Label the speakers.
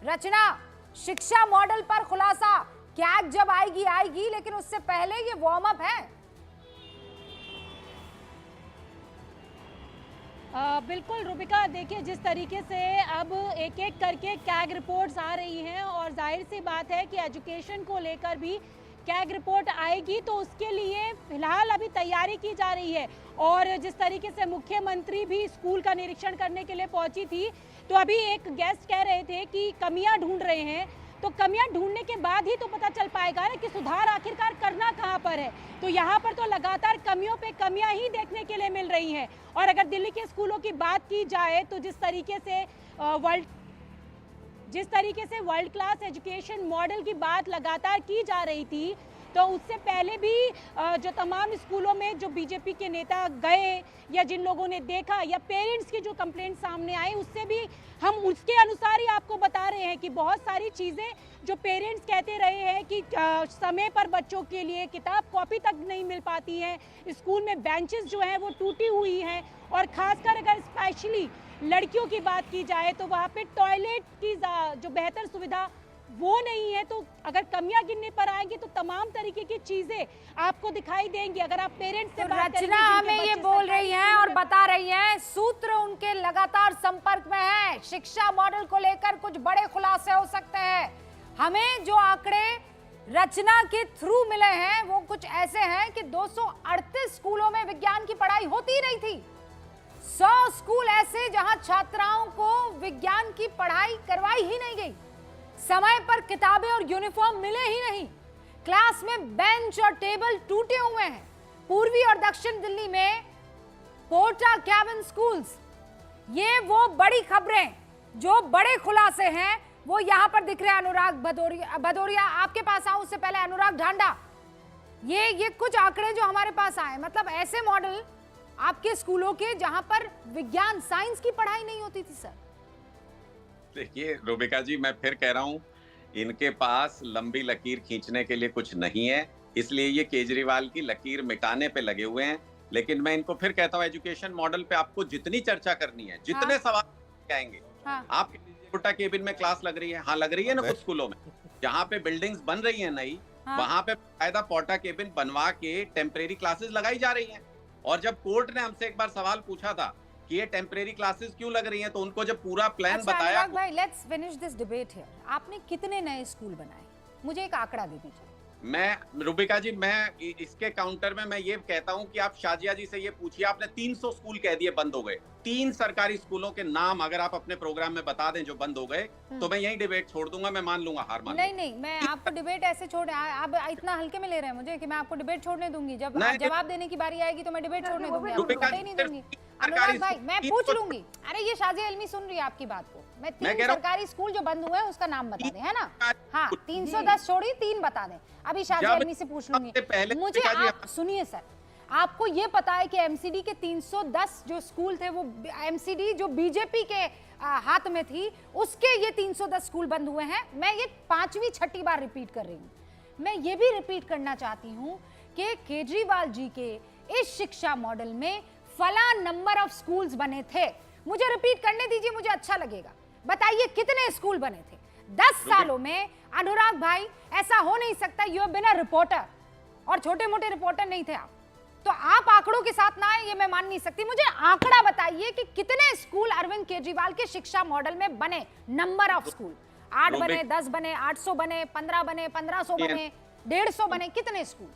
Speaker 1: रचना, शिक्षा मॉडल पर खुलासा, कैग जब आएगी आएगी, लेकिन उससे पहले ये वार्म अप है।
Speaker 2: बिल्कुल रूबिका, देखिए जिस तरीके से अब एक एक करके कैग रिपोर्ट्स आ रही हैं और जाहिर सी बात है कि एजुकेशन को लेकर भी कैग रिपोर्ट आएगी, तो उसके लिए फिलहाल अभी तैयारी की जा रही है। और जिस तरीके से मुख्यमंत्री भी स्कूल का निरीक्षण करने के लिए पहुंची थी, तो अभी एक गेस्ट कह रहे थे कि कमियां ढूंढ रहे हैं, तो कमियां ढूंढने के बाद ही तो पता चल पाएगा ना कि सुधार आखिरकार करना कहां पर है। तो यहाँ पर तो लगातार कमियों पे कमियां ही देखने के लिए मिल रही हैं। और अगर दिल्ली के स्कूलों की बात की जाए तो जिस तरीके से वर्ल्ड क्लास एजुकेशन मॉडल की बात लगातार की जा रही थी, तो उससे पहले भी जो तमाम स्कूलों में जो बीजेपी के नेता गए या जिन लोगों ने देखा या पेरेंट्स की जो कंप्लेंट सामने आई, उससे भी हम उसके अनुसार ही आपको बता रहे हैं कि बहुत सारी चीज़ें जो पेरेंट्स कहते रहे हैं कि समय पर बच्चों के लिए किताब कॉपी तक नहीं मिल पाती है, स्कूल में बेंचेस जो हैं वो टूटी हुई हैं, और ख़ासकर अगर स्पेशली लड़कियों की बात की जाए तो वहाँ पे टॉयलेट की जो बेहतर सुविधा वो नहीं है। तो अगर कमियां गिनने पर आएंगी तो तमाम तरीके की चीजें आपको दिखाई देंगी। अगर आप पेरेंट्स से बात करेंगे,
Speaker 1: रचना हमें ये बोल रही हैं और बता रही हैं, सूत्र उनके लगातार संपर्क में है, शिक्षा मॉडल को लेकर कुछ बड़े खुलासे हो सकते हैं। हमें जो आंकड़े रचना के थ्रू मिले हैं वो कुछ ऐसे हैं कि 238 स्कूलों में विज्ञान की पढ़ाई होती नहीं थी। 100 स्कूल ऐसे जहां छात्राओं को विज्ञान की पढ़ाई करवाई ही नहीं गई, समय पर किताबें और यूनिफॉर्म मिले ही नहीं, क्लास में बेंच और टेबल टूटे हुए हैं। पूर्वी और दक्षिण दिल्ली में पोर्टा कैबिन स्कूल्स, ये वो बड़ी खबरें, जो बड़े खुलासे हैं वो यहां पर दिख रहे हैं। अनुराग भदौरिया आपके पास आऊं उससे पहले अनुराग ढांडा, ये कुछ आंकड़े जो हमारे पास आए, मतलब ऐसे मॉडल आपके स्कूलों के जहां पर विज्ञान साइंस की पढ़ाई नहीं होती थी। सर
Speaker 3: देखिए रूबिका जी, मैं फिर कह रहा हूँ, इनके पास लंबी लकीर खींचने के लिए कुछ नहीं है, इसलिए ये केजरीवाल की लकीर मिटाने पे लगे हुए हैं। लेकिन मैं इनको फिर कहता हूँ, एजुकेशन मॉडल पे आपको जितनी चर्चा करनी है, जितने सवाल आएंगे, आप छोटा केबिन में क्लास लग रही है, हाँ लग रही है ना कुछ स्कूलों में, जहाँ पे बिल्डिंग्स बन रही है नई, वहां पे कायदा पोर्टा केबिन बनवा के टेम्परेरी क्लासेस लगाई जा रही है। और जब कोर्ट ने हमसे एक बार सवाल पूछा था कि ये टेम्परेरी क्लासेस क्यों लग रही हैं, तो उनको जब पूरा प्लान बताया।
Speaker 1: अनुराग भाई, let's finish this debate here. आपने कितने नए स्कूल बनाए, मुझे एक आंकड़ा दे दीजिए।
Speaker 3: मैं रूबिका जी, मैं इसके काउंटर में मैं ये कहता हूं कि आप शाजिया जी से ये पूछिए, आपने 300 स्कूल कह दिए बंद हो गए, 3 सरकारी स्कूलों के नाम अगर आप अपने प्रोग्राम में बता दें जो बंद हो गए, तो मैं यही डिबेट छोड़ दूंगा, मैं मान लूंगा हार मान।
Speaker 1: नहीं, मैं आपको डिबेट ऐसे छोड़, आप इतना हल्के में ले रहे हैं मुझे कि मैं आपको डिबेट छोड़ने दूंगी। जब जवाब देने की बारी आएगी तो मैं डिबेट छोड़ने दूंगी, नहीं दूंगी। अनुराग भाई, मैं पूछ लूंगी। अरे ये शाजिया इल्मी सुन रही है आपकी बात को। मैं 3 सरकारी स्कूल जो बंद हुए हैं उसका नाम बता दें, है ना? हाँ, 310 छोड़ी 3 बता दें। अभी शाजिया इल्मी से पूछ लूंगी। मुझे आप सुनिए सर, आपको ये पता है कि एमसीडी के 310 जो स्कूल थे, वो एमसीडी जो बीजेपी के हाथ में थी, उसके ये 310 स्कूल बंद हुए हैं। मैं ये 5वीं 6ठी बार रिपीट कर रही हूँ। मैं ये भी रिपीट करना चाहती हूँ कि केजरीवाल जी के इस शिक्षा मॉडल में फला नंबर ऑफ स्कूल्स बने थे। मुझे रिपीट करने दीजिए, मुझे अच्छा लगेगा। बताइए कितने स्कूल बने थे 10 सालों में? अनुराग भाई, ऐसा हो नहीं सकता। You have been a reporter, और छोटे मोटे रिपोर्टर नहीं थे आप, तो आप आंकड़ों के साथ ना आए, ये मैं मान नहीं सकती। मुझे आंकड़ा बताइए कि कितने स्कूल अरविंद केजरीवाल के शिक्षा मॉडल में बने, नंबर ऑफ स्कूल। 8 बने, 10 बने, 800 बने, 15 बने, 1500 बने, 150 बने, कितने स्कूल?